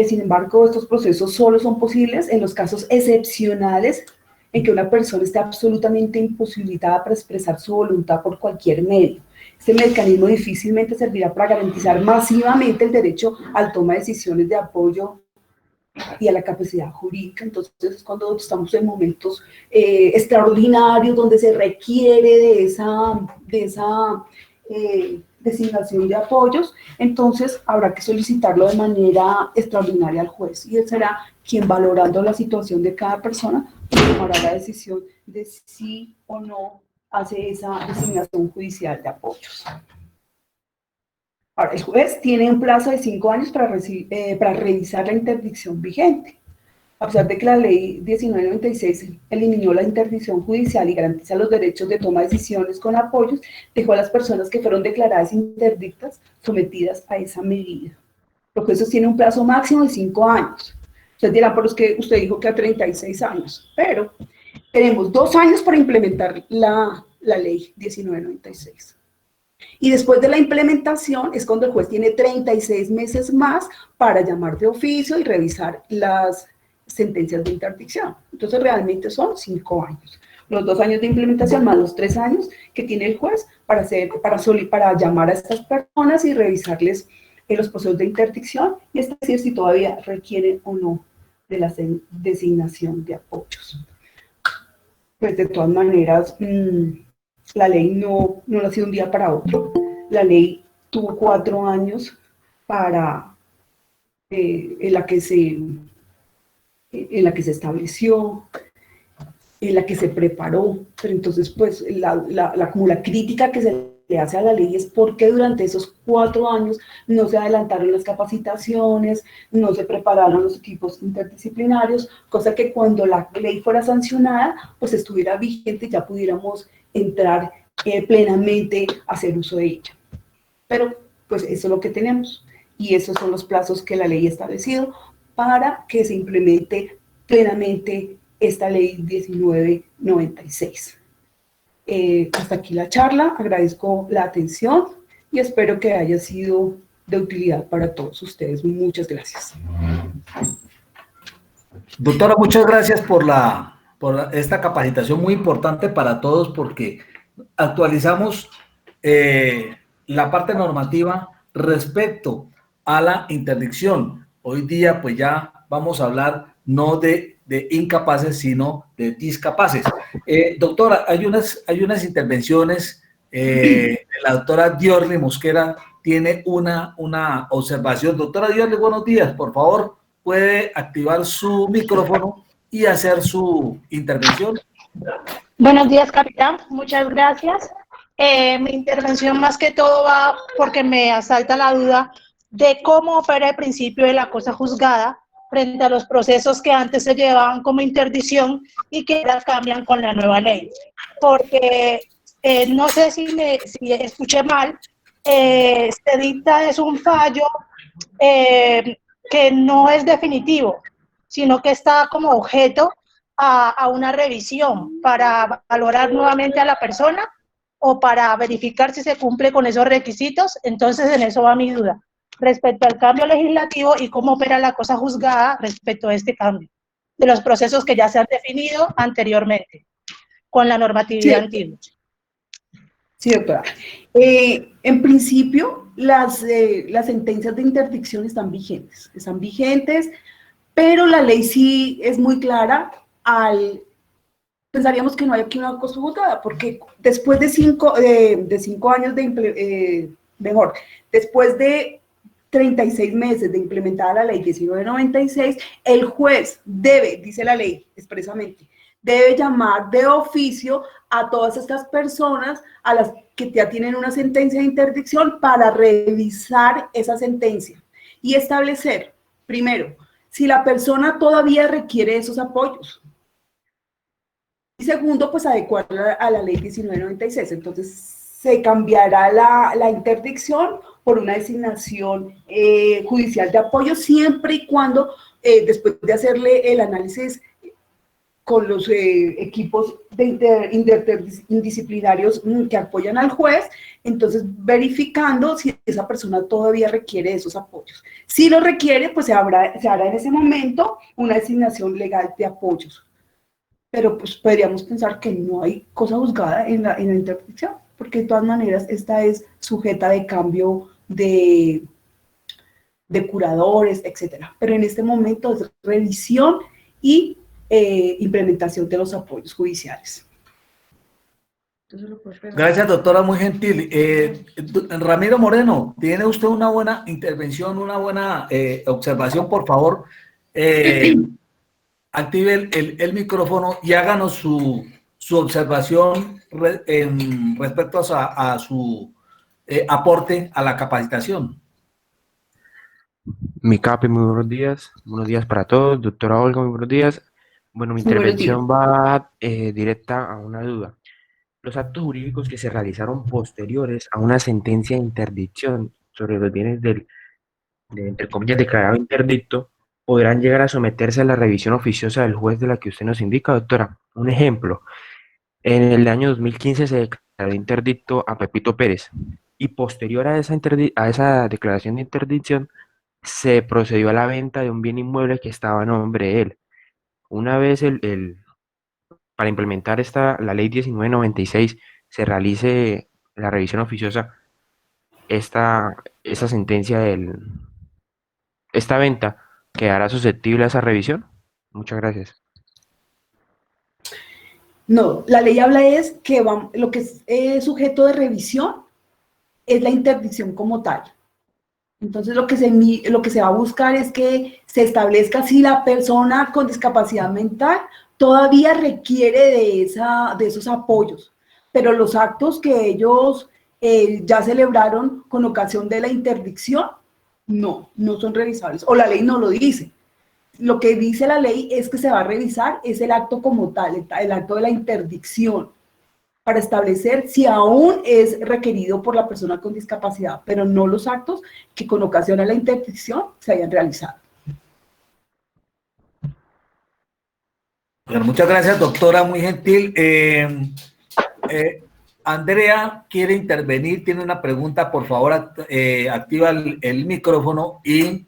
sin embargo, estos procesos solo son posibles en los casos excepcionales en que una persona esté absolutamente imposibilitada para expresar su voluntad por cualquier medio. Este mecanismo difícilmente servirá para garantizar masivamente el derecho al toma de decisiones de apoyo y a la capacidad jurídica. Entonces es cuando estamos en momentos extraordinarios donde se requiere de esa designación de apoyos, entonces habrá que solicitarlo de manera extraordinaria al juez y él será quien, valorando la situación de cada persona, tomará la decisión de si o no hace esa designación judicial de apoyos. Ahora, el juez tiene un plazo de 5 años para revisar la interdicción vigente. A pesar de que la ley 1996 eliminó la interdicción judicial y garantiza los derechos de toma de decisiones con apoyos, dejó a las personas que fueron declaradas interdictas sometidas a esa medida. Los jueces tienen un plazo máximo de 5 años. Ustedes dirán, por los que usted dijo que a 36 años, pero tenemos 2 años para implementar la ley 1996. Y después de la implementación es cuando el juez tiene 36 meses más para llamar de oficio y revisar las sentencias de interdicción. Entonces realmente son 5 años. Los 2 años de implementación más los 3 años que tiene el juez para llamar a estas personas y revisarles en los procesos de interdicción, y es decir, si todavía requieren o no de la designación de apoyos. Pues de todas maneras, la ley no nació de un día para otro. La ley tuvo 4 años para, en la que se estableció, en la que se preparó, pero entonces pues como la crítica que se le hace a la ley es porque durante esos 4 años no se adelantaron las capacitaciones, no se prepararon los equipos interdisciplinarios, cosa que cuando la ley fuera sancionada, pues estuviera vigente y ya pudiéramos entrar plenamente a hacer uso de ella. Pero pues eso es lo que tenemos y esos son los plazos que la ley ha establecido para que se implemente plenamente esta ley 1996. Hasta aquí la charla, agradezco la atención y espero que haya sido de utilidad para todos ustedes. Muchas gracias. Doctora, muchas gracias por esta capacitación muy importante para todos porque actualizamos la parte normativa respecto a la interdicción. Hoy día pues ya vamos a hablar no de incapaces, sino de discapaces. Doctora, hay unas intervenciones, la doctora Diorly Mosquera tiene una observación. Doctora Diorly, buenos días, por favor, puede activar su micrófono y hacer su intervención. Buenos días, capitán. Muchas gracias. Mi intervención más que todo va porque me asalta la duda de cómo opera el principio de la cosa juzgada frente a los procesos que antes se llevaban como interdicción y que ahora cambian con la nueva ley. Porque no sé si escuché mal, se dicta es un fallo que no es definitivo, sino que está como objeto a una revisión para valorar nuevamente a la persona o para verificar si se cumple con esos requisitos. Entonces, en eso va mi duda respecto al cambio legislativo y cómo opera la cosa juzgada respecto a este cambio de los procesos que ya se han definido anteriormente con la normatividad antigua. Sí, doctora. En principio, las sentencias de interdicción están vigentes, pero la ley sí es muy clara pensaríamos que no hay aquí una cosa juzgada, porque después de 5 años después de 36 meses de implementada la ley 1996, el juez debe, dice la ley expresamente, debe llamar de oficio a todas estas personas a las que ya tienen una sentencia de interdicción para revisar esa sentencia y establecer, primero, si la persona todavía requiere esos apoyos. Y segundo, pues adecuarla a la ley 1996. Entonces, se cambiará la interdicción por una designación judicial de apoyo siempre y cuando, después de hacerle el análisis con los equipos interdisciplinarios que apoyan al juez, entonces verificando si esa persona todavía requiere esos apoyos. Si lo requiere, pues se hará en ese momento una designación legal de apoyos. Pero pues podríamos pensar que no hay cosa juzgada en la interdicción, porque de todas maneras esta es sujeta de cambio de curadores, etcétera. Pero en este momento es revisión y implementación de los apoyos judiciales. Gracias, doctora, muy gentil. Ramiro Moreno, ¿tiene usted una buena intervención, una buena observación? Por favor, active el micrófono y háganos su observación respecto a su aporte a la capacitación. Mi capi, muy buenos días para todos. Doctora Olga, muy buenos días. Bueno, mi intervención va directa a una duda. Los actos jurídicos que se realizaron posteriores a una sentencia de interdicción sobre los bienes entre comillas, declarado interdicto, podrán llegar a someterse a la revisión oficiosa del juez de la que usted nos indica, doctora. Un ejemplo, en el año 2015 se declaró interdicto a Pepito Pérez y posterior a esa declaración de interdicción se procedió a la venta de un bien inmueble que estaba a nombre de él. Una vez para implementar la ley 1996 se realice la revisión oficiosa, esta sentencia esta venta quedará susceptible a esa revisión? Muchas gracias. No, la ley habla es que lo que es sujeto de revisión es la interdicción como tal. Entonces, lo que se va a buscar es que se establezca si la persona con discapacidad mental todavía requiere de esos apoyos, pero los actos que ellos ya celebraron con ocasión de la interdicción, no son revisables, o la ley no lo dice. Lo que dice la ley es que se va a revisar es el acto como tal, el acto de la interdicción, para establecer si aún es requerido por la persona con discapacidad, pero no los actos que con ocasión de la interdicción se hayan realizado. Bueno, muchas gracias, doctora, muy gentil. Andrea quiere intervenir, tiene una pregunta, por favor, activa el micrófono y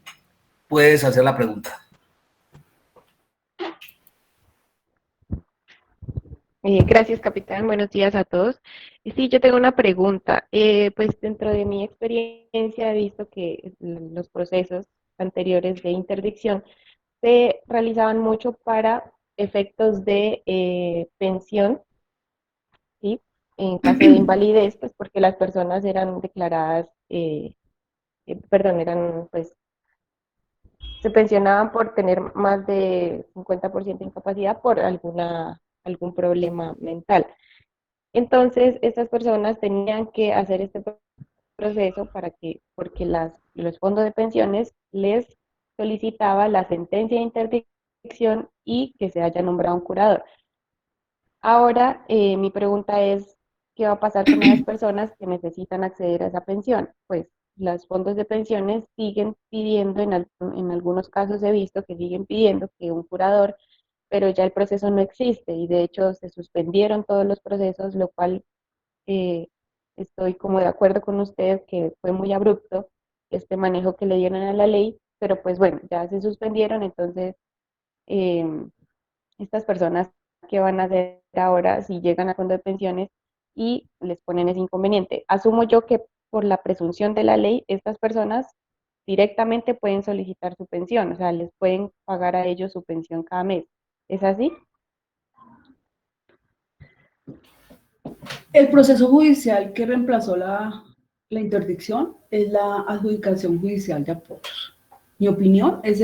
puedes hacer la pregunta. Gracias, capitán. Buenos días a todos. Sí, yo tengo una pregunta. Pues dentro de mi experiencia he visto que los procesos anteriores de interdicción se realizaban mucho para efectos de pensión, ¿sí? En caso de invalidez, pues porque las personas eran declaradas, perdón, eran, pues, se pensionaban por tener más de 50% de incapacidad por algún problema mental. Entonces, estas personas tenían que hacer este proceso porque los fondos de pensiones les solicitaba la sentencia de interdicción y que se haya nombrado un curador. Ahora, mi pregunta es, ¿qué va a pasar con las personas que necesitan acceder a esa pensión? Pues los fondos de pensiones siguen pidiendo, en algunos casos he visto que siguen pidiendo que un curador, pero ya el proceso no existe y de hecho se suspendieron todos los procesos, lo cual eh, estoy como de acuerdo con usted que fue muy abrupto este manejo que le dieron a la ley, pero pues bueno, ya se suspendieron, entonces estas personas que van a hacer ahora si llegan a fondo de pensiones y les ponen ese inconveniente. Asumo yo que por la presunción de la ley, estas personas directamente pueden solicitar su pensión, o sea, les pueden pagar a ellos su pensión cada mes. ¿Es así? El proceso judicial que reemplazó la interdicción es la adjudicación judicial de apoyos. Mi opinión es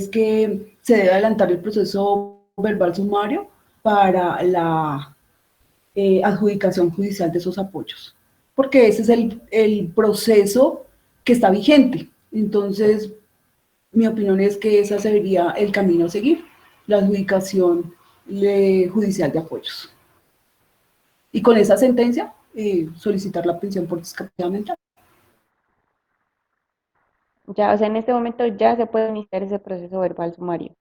que se debe adelantar el proceso verbal sumario para la adjudicación judicial de esos apoyos, porque ese es el proceso que está vigente. Entonces, mi opinión es que ese sería el camino a seguir, la adjudicación judicial de apoyos. Y con esa sentencia, solicitar la pensión por discapacidad mental. Ya, o sea, en este momento ya se puede iniciar ese proceso verbal sumario.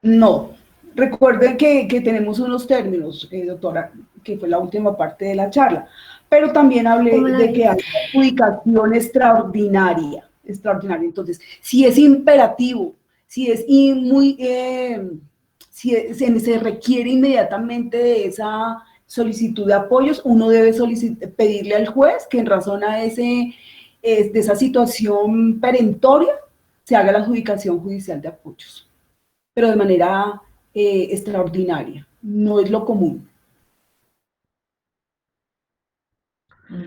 No. Recuerden que tenemos unos términos, doctora, que fue la última parte de la charla, pero también hablé de que hay adjudicación extraordinaria. Entonces, si es imperativo, si es se requiere inmediatamente de esa solicitud de apoyos, uno debe pedirle al juez que en razón de esa situación perentoria se haga la adjudicación judicial de apoyos, pero de manera extraordinaria, no es lo común.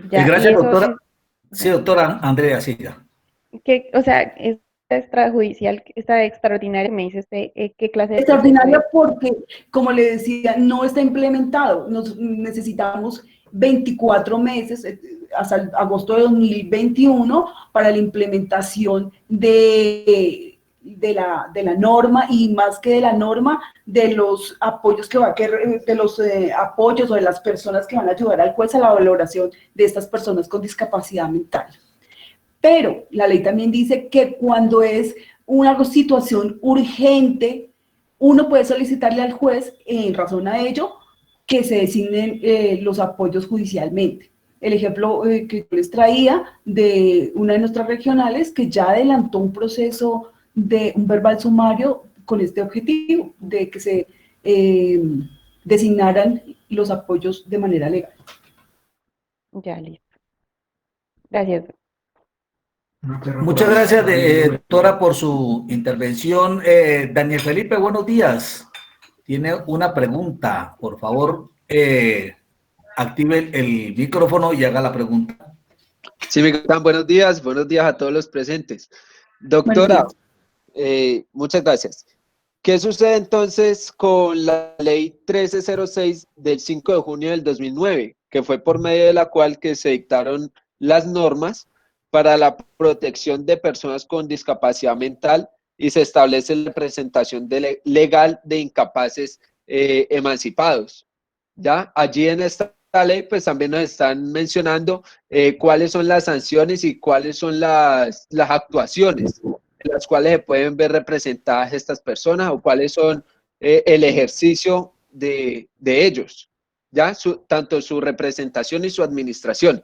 Ya, y Gracias, eso doctora. es, Sí, doctora Andrea, siga. o sea, esta extrajudicial, esta extraordinaria, me dice usted, ¿qué clase de proceso Extraordinaria es? porque, como le decía, no está implementado. Necesitamos 24 meses, hasta agosto de 2021, para la implementación de la norma, y más que de la norma, de los apoyos de los apoyos o de las personas que van a ayudar al juez a la valoración de estas personas con discapacidad mental. Pero la ley también dice que cuando es una situación urgente, uno puede solicitarle al juez, en razón a ello, que se designen los apoyos judicialmente. El ejemplo que yo les traía de una de nuestras regionales que ya adelantó un proceso de un verbal sumario con este objetivo, de que se designaran los apoyos de manera legal. Ya, listo. Gracias. Muchas gracias, doctora, por su intervención. Daniel Felipe, buenos días. Tiene una pregunta. Por favor, active el micrófono y haga la pregunta. Sí, mi capitán, buenos días a todos los presentes. Buenos Doctora, días. muchas gracias. ¿Qué sucede entonces con la ley 1306 del 5 de junio del 2009, que fue por medio de la cual que se dictaron las normas para la protección de personas con discapacidad mental y se establece la representación legal de incapaces emancipados? ¿Ya? Allí en esta ley pues también nos están mencionando cuáles son las sanciones y cuáles son las actuaciones en las cuales se pueden ver representadas estas personas o cuáles son el ejercicio de ellos, ¿ya? Tanto su representación y su administración.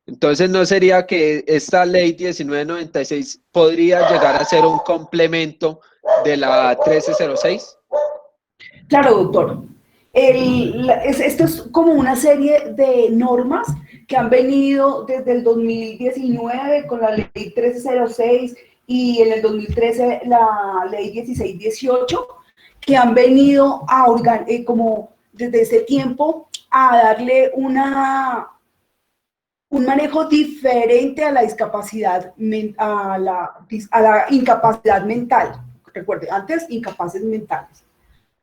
Entonces, ¿no sería que esta ley 1996 podría llegar a ser un complemento de la 1306? Claro, doctor. Esto es como una serie de normas que han venido desde el 2019 con la ley 1306 y en el 2013 la ley 1618, que han venido a como desde ese tiempo a darle un manejo diferente a la discapacidad, a la incapacidad mental. Recuerde, antes incapaces mentales.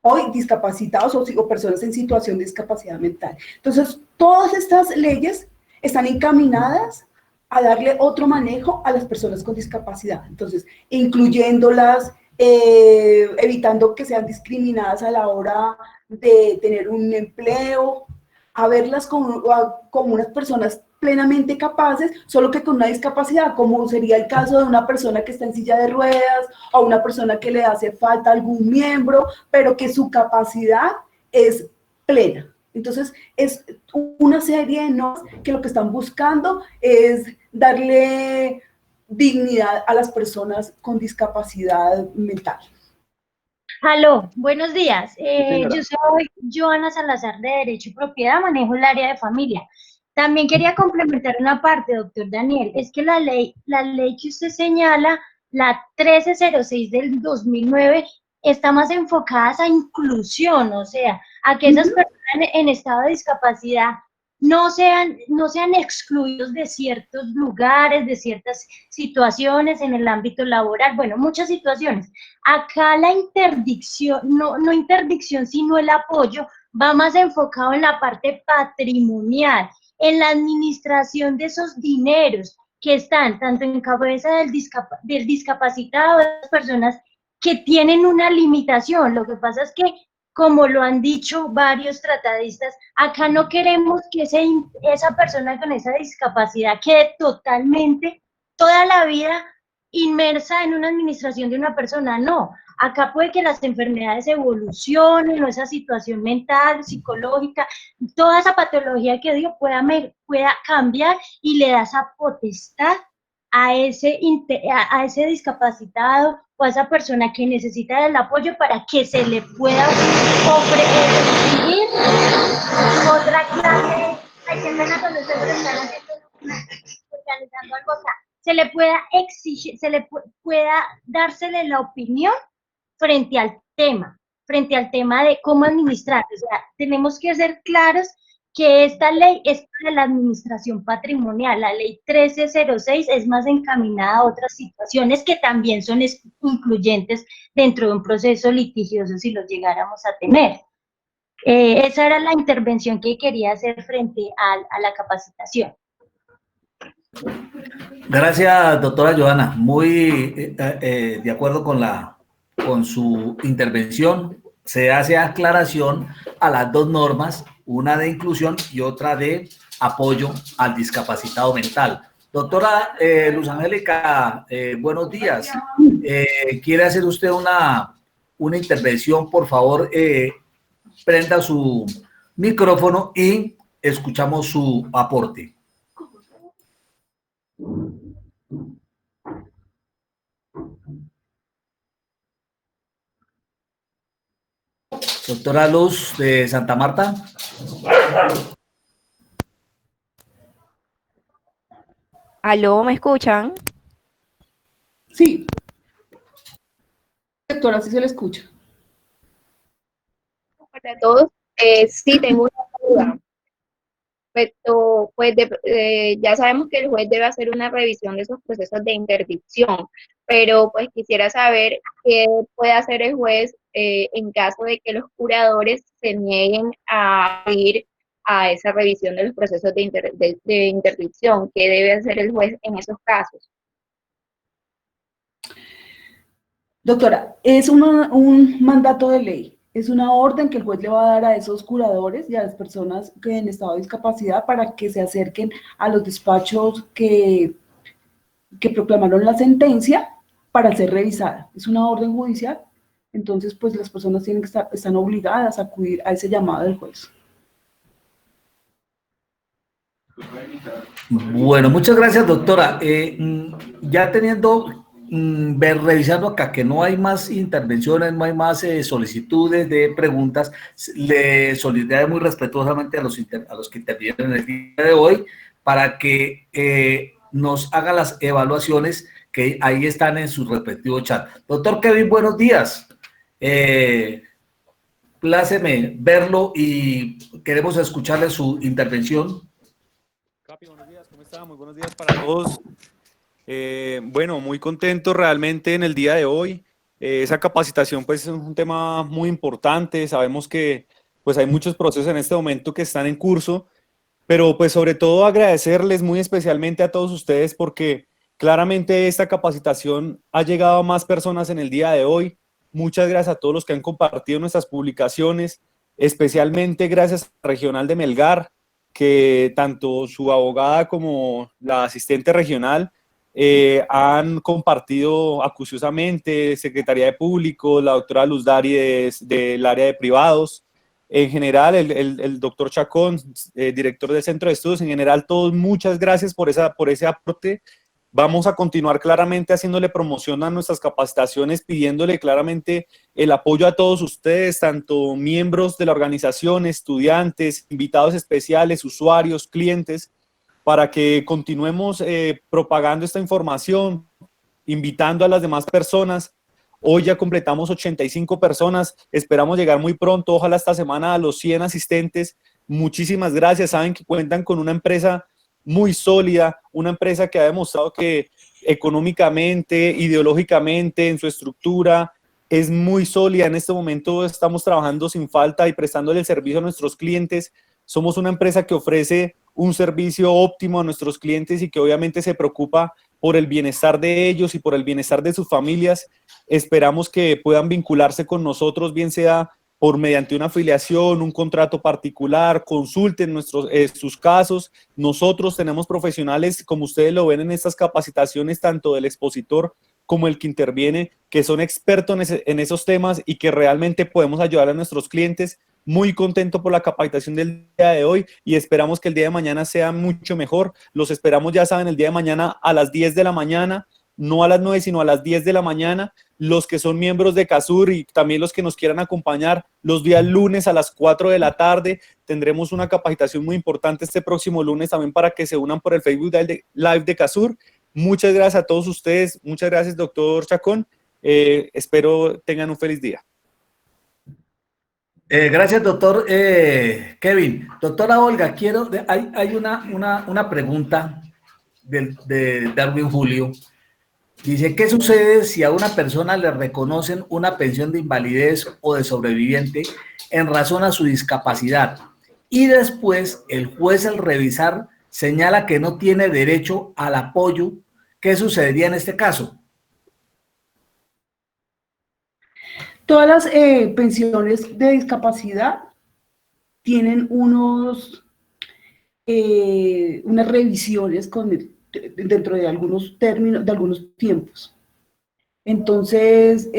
Hoy discapacitados o personas en situación de discapacidad mental. Entonces, todas estas leyes están encaminadas a darle otro manejo a las personas con discapacidad. Entonces, incluyéndolas, evitando que sean discriminadas a la hora de tener un empleo, a verlas como unas personas plenamente capaces, solo que con una discapacidad, como sería el caso de una persona que está en silla de ruedas o una persona que le hace falta algún miembro, pero que su capacidad es plena. Entonces, es una serie de normas que lo que están buscando es darle dignidad a las personas con discapacidad mental. Aló, buenos días. Sí, Yo soy Joana Salazar de Derecho y Propiedad, manejo el área de familia. También quería complementar una parte, doctor Daniel, es que la ley que usted señala, la 1306 del 2009, está más enfocada a inclusión, o sea, a que esas personas en estado de discapacidad no sean excluidos de ciertos lugares, de ciertas situaciones en el ámbito laboral, bueno, muchas situaciones. Acá la interdicción, no interdicción, sino el apoyo, va más enfocado en la parte patrimonial, en la administración de esos dineros que están tanto en cabeza del discapacitado, de las personas que tienen una limitación. Lo que pasa es que, como lo han dicho varios tratadistas, acá no queremos que esa persona con esa discapacidad quede totalmente, toda la vida, inmersa en una administración de una persona. No, acá puede que las enfermedades evolucionen, o esa situación mental, psicológica, toda esa patología que Dios pueda cambiar y le da esa potestad a ese discapacitado o a esa persona que necesita del apoyo para que se le pueda ofrecer otra clase. Ay, qué pena cuando ustedes están organizando algo acá. Se le pueda exigir, pueda dársele la opinión frente al tema de cómo administrar. O sea, tenemos que ser claros que esta ley es para la administración patrimonial. La ley 1306 es más encaminada a otras situaciones que también son incluyentes dentro de un proceso litigioso si los llegáramos a tener. Esa era la intervención que quería hacer frente a la capacitación. Gracias, doctora Joana. Muy de acuerdo con su intervención. Se hace aclaración a las dos normas, una de inclusión y otra de apoyo al discapacitado mental. Doctora Luz Angélica, buenos días. ¿Quiere hacer usted una intervención? Por favor, prenda su micrófono y escuchamos su aporte. Doctora Luz de Santa Marta. Aló, ¿me escuchan? Sí, doctora, sí se le escucha. Para todos, sí tengo una duda. Respecto, pues ya sabemos que el juez debe hacer una revisión de esos procesos de interdicción, pero pues quisiera saber qué puede hacer el juez en caso de que los curadores se nieguen a ir a esa revisión de los procesos de interdicción. ¿Qué debe hacer el juez en esos casos? Doctora, es un mandato de ley, es una orden que el juez le va a dar a esos curadores y a las personas que en estado de discapacidad para que se acerquen a los despachos que proclamaron la sentencia para ser revisada. Es una orden judicial, entonces pues las personas tienen que están obligadas a acudir a ese llamado del juez. Bueno, muchas gracias, doctora. Ya teniendo, revisando acá que no hay más intervenciones, no hay más solicitudes de preguntas, le solicitaría muy respetuosamente a los que intervienen en el día de hoy para que nos haga las evaluaciones que ahí están en su respectivo chat. Doctor Kevin, buenos días. Pláceme verlo y queremos escucharle su intervención. Capi, buenos días, ¿cómo está? Muy buenos días para todos. Bueno, muy contento realmente en el día de hoy. Esa capacitación pues es un tema muy importante. Sabemos que pues hay muchos procesos en este momento que están en curso, pero pues sobre todo agradecerles muy especialmente a todos ustedes porque claramente esta capacitación ha llegado a más personas en el día de hoy. Muchas gracias a todos los que han compartido nuestras publicaciones, especialmente gracias a Regional de Melgar, que tanto su abogada como la asistente regional han compartido acuciosamente, Secretaría de Público, la doctora Luz Dari del área de privados, en general el doctor Chacón, director del Centro de Estudios, en general todos, muchas gracias por ese aporte. Vamos a continuar claramente haciéndole promoción a nuestras capacitaciones, pidiéndole claramente el apoyo a todos ustedes, tanto miembros de la organización, estudiantes, invitados especiales, usuarios, clientes, para que continuemos propagando esta información, invitando a las demás personas. Hoy ya completamos 85 personas, esperamos llegar muy pronto, ojalá esta semana a los 100 asistentes. Muchísimas gracias, saben que cuentan con una empresa muy sólida, una empresa que ha demostrado que económicamente, ideológicamente, en su estructura, es muy sólida. En este momento estamos trabajando sin falta y prestándole el servicio a nuestros clientes. Somos una empresa que ofrece un servicio óptimo a nuestros clientes y que obviamente se preocupa por el bienestar de ellos y por el bienestar de sus familias. Esperamos que puedan vincularse con nosotros, bien sea por mediante una afiliación, un contrato particular, consulten sus casos. Nosotros tenemos profesionales, como ustedes lo ven en estas capacitaciones, tanto del expositor como el que interviene, que son expertos en esos temas y que realmente podemos ayudar a nuestros clientes. Muy contento por la capacitación del día de hoy y esperamos que el día de mañana sea mucho mejor. Los esperamos, ya saben, el día de mañana a las 10 de la mañana, no a las 9, sino a las 10 de la mañana. Los que son miembros de CASUR y también los que nos quieran acompañar, los días lunes a las 4 de la tarde, tendremos una capacitación muy importante este próximo lunes también para que se unan por el Facebook Live de CASUR. Muchas gracias a todos ustedes, muchas gracias, doctor Chacón. Espero tengan un feliz día. Gracias, doctor Kevin. Doctora Olga, hay una pregunta de Darwin Julio. Dice, ¿qué sucede si a una persona le reconocen una pensión de invalidez o de sobreviviente en razón a su discapacidad y después el juez al revisar señala que no tiene derecho al apoyo? ¿Qué sucedería en este caso? Todas las pensiones de discapacidad tienen unas revisiones dentro de algunos términos, de algunos tiempos. Entonces,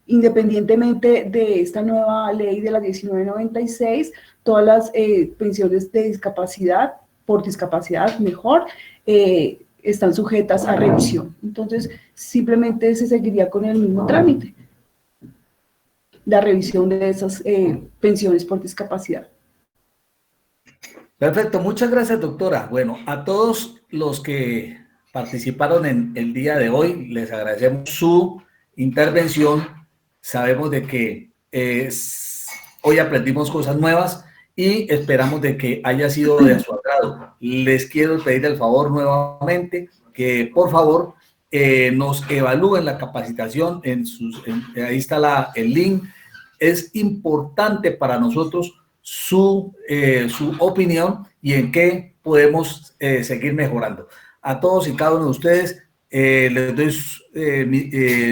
independientemente de esta nueva ley de la 1996, todas las pensiones de discapacidad, por discapacidad mejor, están sujetas a revisión. Entonces, simplemente se seguiría con el mismo trámite, la revisión de esas pensiones por discapacidad. Perfecto, muchas gracias, doctora. Bueno, a todos los que participaron en el día de hoy, les agradecemos su intervención. Sabemos de que hoy aprendimos cosas nuevas y esperamos de que haya sido de su agrado. Les quiero pedir el favor nuevamente que, por favor, nos evalúen la capacitación. Ahí está el link. Es importante para nosotros su opinión y en qué podemos seguir mejorando. A todos y cada uno de ustedes les doy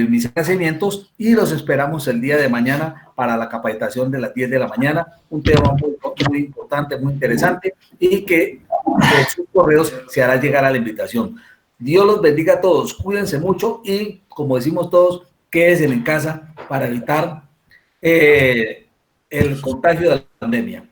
mis agradecimientos y los esperamos el día de mañana para la capacitación de las 10 de la mañana, un tema muy importante, muy interesante, y que en sus correos se hará llegar a la invitación. Dios los bendiga a todos, cuídense mucho y, como decimos todos, quédense en casa para evitar el contagio de la pandemia.